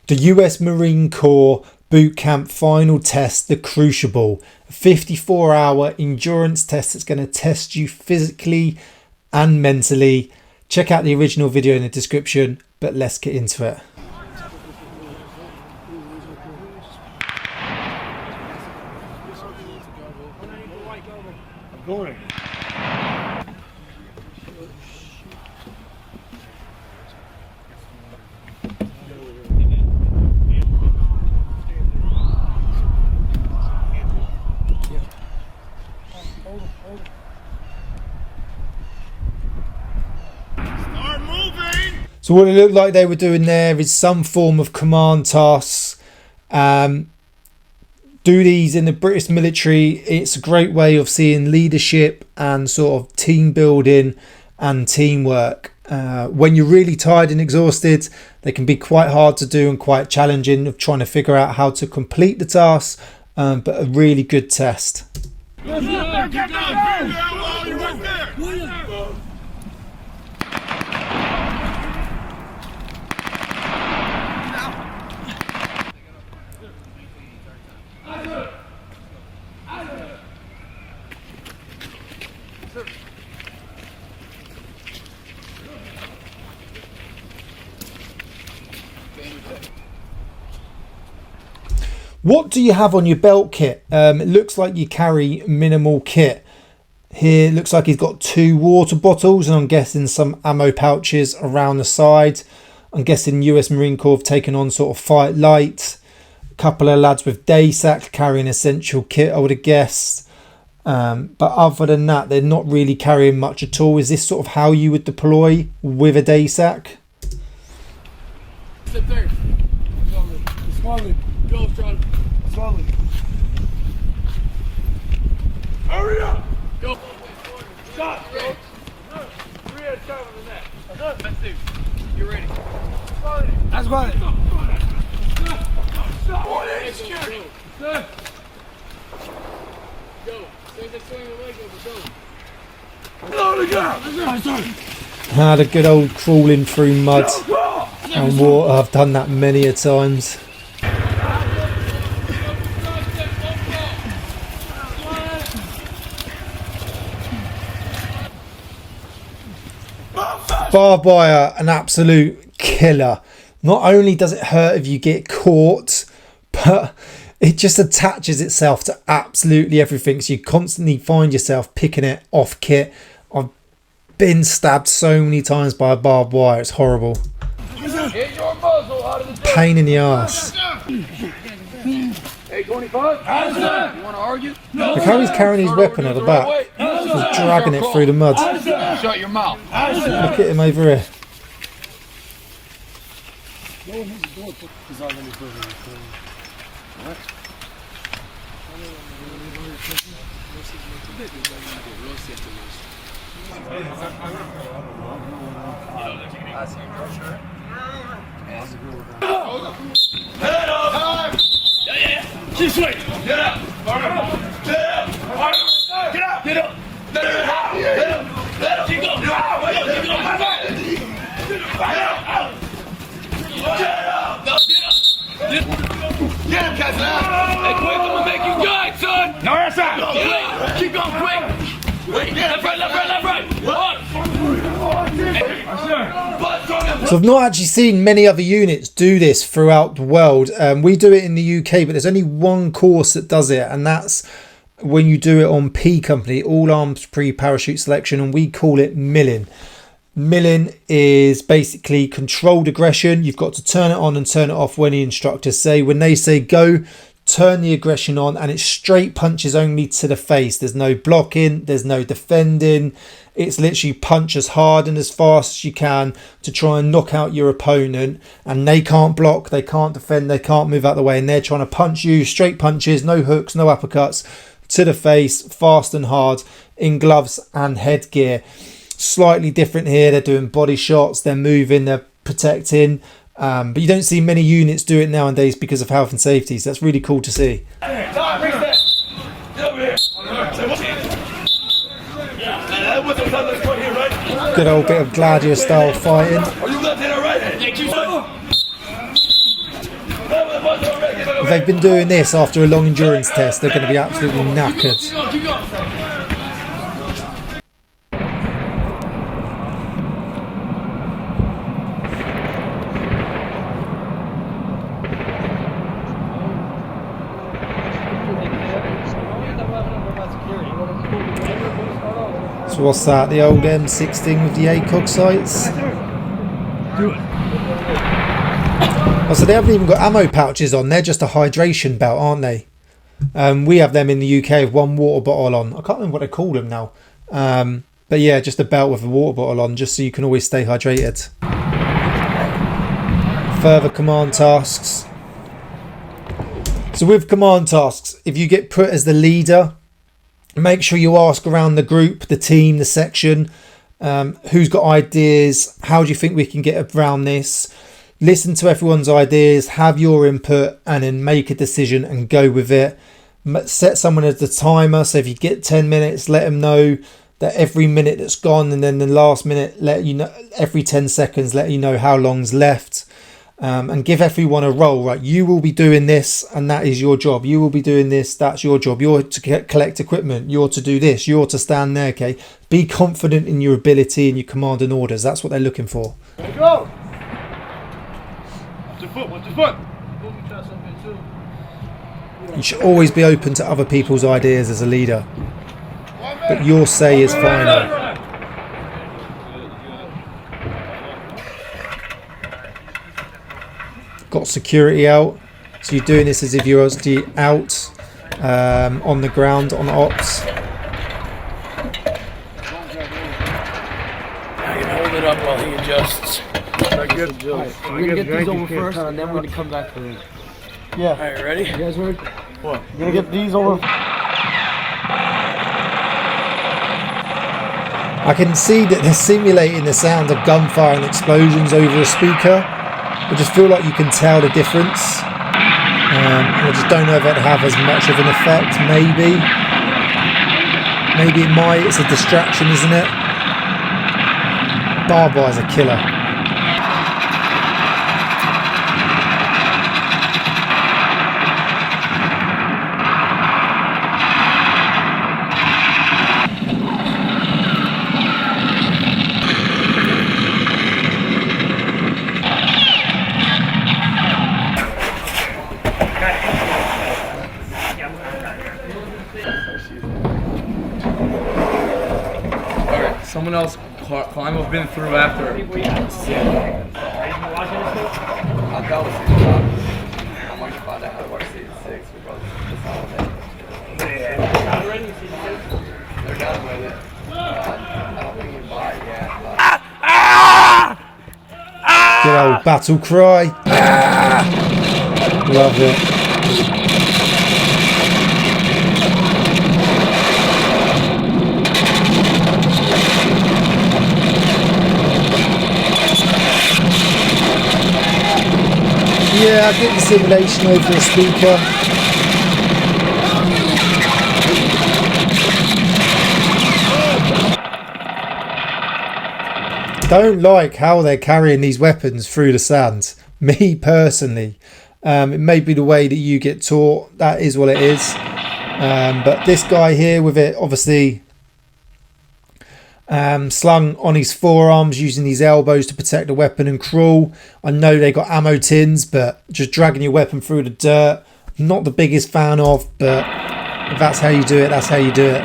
The US Marine Corps Bootcamp final test, the Crucible, a 54-hour endurance test that's going to test you physically and mentally. Check out the original video in the description, but let's get into it. So what it looked like they were doing there is some form of command tasks. Do these in the British military. It's a great way of seeing leadership and sort of team building and teamwork. When you're really tired and exhausted, they can be quite hard to do and quite challenging of trying to figure out how to complete the task, but a really good test. What do you have on your belt kit? It looks like you carry minimal kit. Here it looks like he's got 2 water bottles, and I'm guessing some ammo pouches around the side. I'm guessing US Marine Corps have taken on sort of fight light. A couple of lads with day sack carrying essential kit, I would have guessed. But other than that, they're not really carrying much at all. Is this sort of how you would deploy with a day sack? Sit there. Slowly. Go, John. Slowly. Hurry up! Go. Stop! Go. 3 at a time on the net. Let's do. You're ready. That's fine. Stop! Go. Swing the leg over. Go. Had a good old crawling through mud and water. I've done that many a times. Barbed wire, an absolute killer. Not only does it hurt if you get caught, but it just attaches itself to absolutely everything. So you constantly find yourself picking it off kit. I've been stabbed so many times by a barbed wire. It's horrible. Pain in the ass. Hey, 25. You want to argue? Look how he's carrying his weapon at the back. He's dragging it through the mud. Shut your mouth. Look at him over here. Head up! Yeah. Keep swinging. Get up. Get up. Get up. Get up. Get up. Keep going. Keep going. Get him, Kazan. Hey, quick, I'm gonna make you die, son. No, that's not. Keep going, quick. Wait, left, right. So I've not actually seen many other units do this throughout the world. We do it in the UK, but there's only one course that does it, and that's when you do it on P Company, All Arms Pre-Parachute Selection, and we call it milling. Milling is basically controlled aggression. You've got to turn it on and turn it off when the instructors say. When they say go, turn the aggression on, and it's straight punches only to the face. There's no blocking, there's no defending. It's literally punch as hard and as fast as you can to try and knock out your opponent, and they can't block, they can't defend, they can't move out of the way, and they're trying to punch you. Straight punches, no hooks, no uppercuts, to the face, fast and hard, in gloves and headgear. Slightly different here. They're doing body shots, they're moving, they're protecting, but you don't see many units do it nowadays because of health and safety, so that's really cool to see. Good old bit of gladiator style fighting. If they've been doing this after a long endurance test, they're going to be absolutely knackered. So what's that? The old M16 with the ACOG sights? Oh, so they haven't even got ammo pouches on. They're just a hydration belt, aren't they? We have them in the UK with one water bottle on. I can't remember what they call them now. But yeah, just a belt with a water bottle on, just so you can always stay hydrated. Further command tasks. So with command tasks, if you get put as the leader, make sure you ask around the group, the team, the section, who's got ideas, how do you think we can get around this? Listen to everyone's ideas, have your input, and then make a decision and go with it. Set someone as the timer, so if you get 10 minutes, let them know that every minute that's gone, and then the last minute, let you know every 10 seconds, let you know how long's left. And give everyone a role, right? You will be doing this and that is your job. You will be doing this, that's your job. You're to collect equipment, you're to do this, you're to stand there, okay? Be confident in your ability and your command and orders. That's what they're looking for. There you go! Watch your foot, watch your foot! You should always be open to other people's ideas as a leader. But your say is final. Got security out, so you're doing this as if you're actually out on the ground on ops. I can hold it up while he adjusts. We're gonna get these over first, and then we're gonna come back to them. Yeah. All right, ready? You guys ready? What? We're gonna get these over. I can see that they're simulating the sound of gunfire and explosions over a speaker. I just feel like you can tell the difference. I just don't know if it'd have as much of an effect. Maybe it might. It's a distraction, isn't it? Barbed wire's a killer. Someone else climb up in through after. I thought it was I'm going to find out how to watch season 6 because it's all day. They're done with it. I don't think you can buy it yet. Good old battle cry. Love it. Yeah, I get the simulation over the speaker. Don't like how they're carrying these weapons through the sand. Me personally. It may be the way that you get taught. That is what it is. But this guy here with it obviously slung on his forearms, using his elbows to protect the weapon and crawl. I know they got ammo tins, but just dragging your weapon through the dirt, not the biggest fan of, but if that's how you do it, that's how you do it.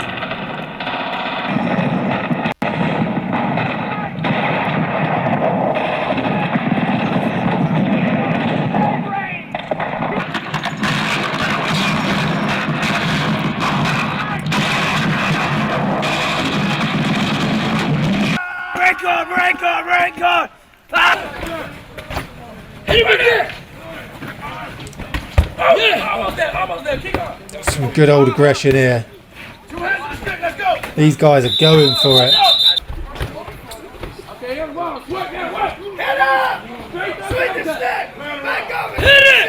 Break on! Ah! Hit him again! Oh, yeah! Almost there, keep on! Some good old aggression here. 2 hands on the stick, let's go! These guys are going for it. Okay, everyone, work that work! Head up! Swing the stick! Back up! Hit it!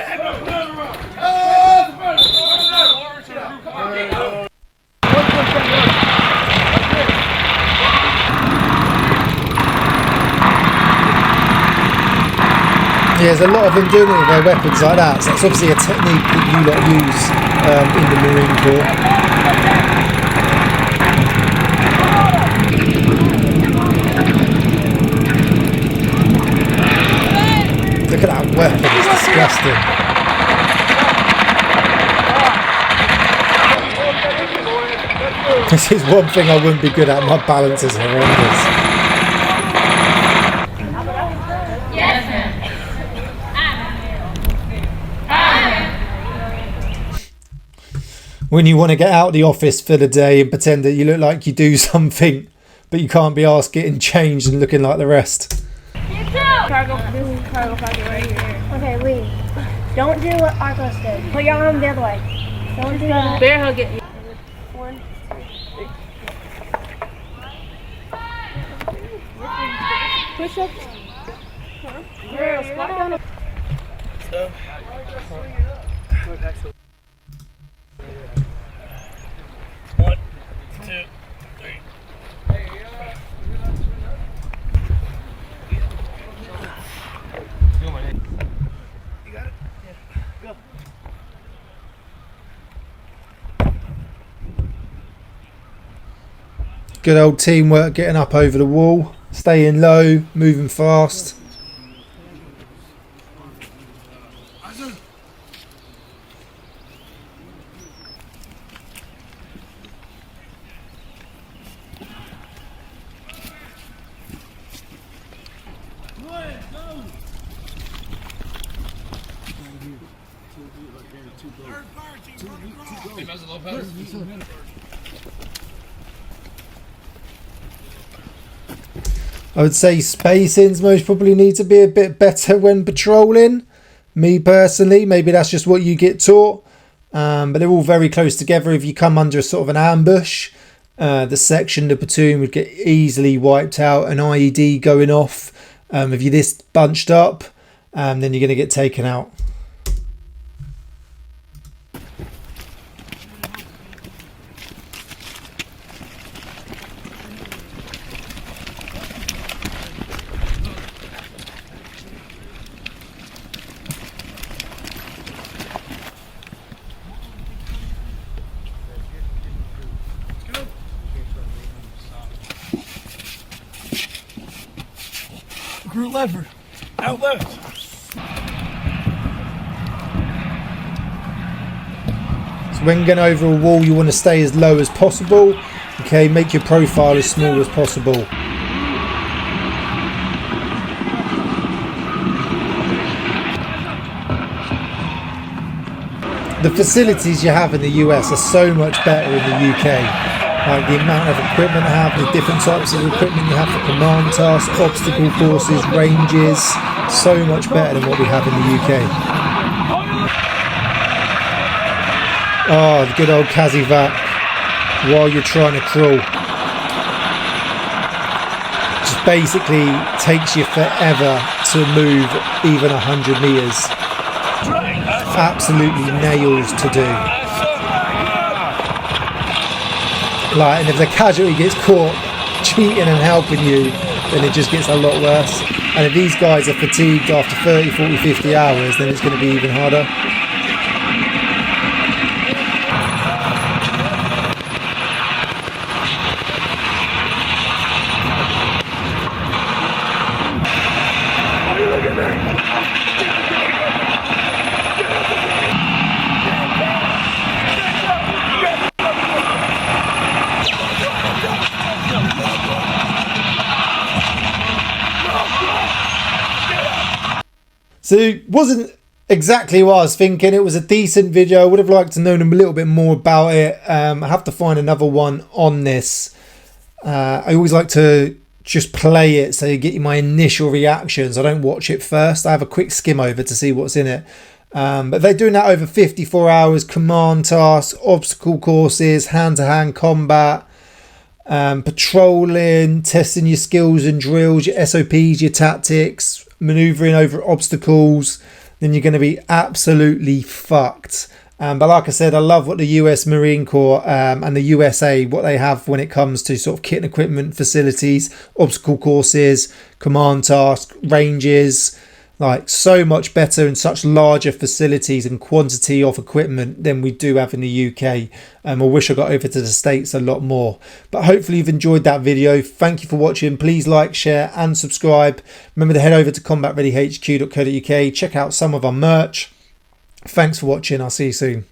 Yeah, there's a lot of them doing it with their weapons like that. So that's obviously a technique that you lot use in the Marine Corps. Look at that weapon, it's disgusting. This is one thing I wouldn't be good at, my balance is horrendous. When you want to get out of the office for the day and pretend that you look like you do something, but you can't be asked getting changed and looking like the rest. You too! Cargo, this is cargo pocket right here. Okay, leave. Don't do what Arcos did. Put your arm the other way. Don't do that. Bear hug it. 1, 2, 3. Push up. Girl, squat down. So. One, two, three. You got it? Yeah. Go. Good old teamwork, getting up over the wall, staying low, moving fast. I would say spacings most probably need to be a bit better when patrolling. Me personally, maybe that's just what you get taught. But they're all very close together. If you come under a sort of an ambush, the section, the platoon would get easily wiped out. An IED going off. If you're this bunched up, then you're going to get taken out. Recruit lever. Out left. So when going over a wall, you want to stay as low as possible. Okay, make your profile as small as possible. The facilities you have in the US are so much better in the UK. Like the amount of equipment I have, the different types of equipment you have for command tasks, obstacle courses, ranges, so much better than what we have in the UK. Oh, the good old Kazivac while you're trying to crawl. Just basically takes you forever to move even 100 meters. Absolutely nails to do. Like, and if the casualty gets caught cheating and helping you, then it just gets a lot worse. And if these guys are fatigued after 30, 40, 50 hours, then it's going to be even harder. So it wasn't exactly what I was thinking. It was a decent video. I would have liked to know a little bit more about it. I have to find another one on this. I always like to just play it so you get my initial reactions. I don't watch it first. I have a quick skim over to see what's in it. But they're doing that over 54 hours. Command tasks, obstacle courses, hand-to-hand combat, patrolling, testing your skills and drills, your SOPs, your tactics, maneuvering over obstacles. Then you're going to be absolutely fucked. But like I said, I love what the US Marine Corps and the USA, what they have when it comes to sort of kit and equipment, facilities, obstacle courses, command tasks, ranges. like so much better and such larger facilities and quantity of equipment than we do have in the UK. I wish I got over to the States a lot more. But hopefully you've enjoyed that video. Thank you for watching. Please like, share and subscribe. Remember to head over to combatreadyhq.co.uk. Check out some of our merch. Thanks for watching. I'll see you soon.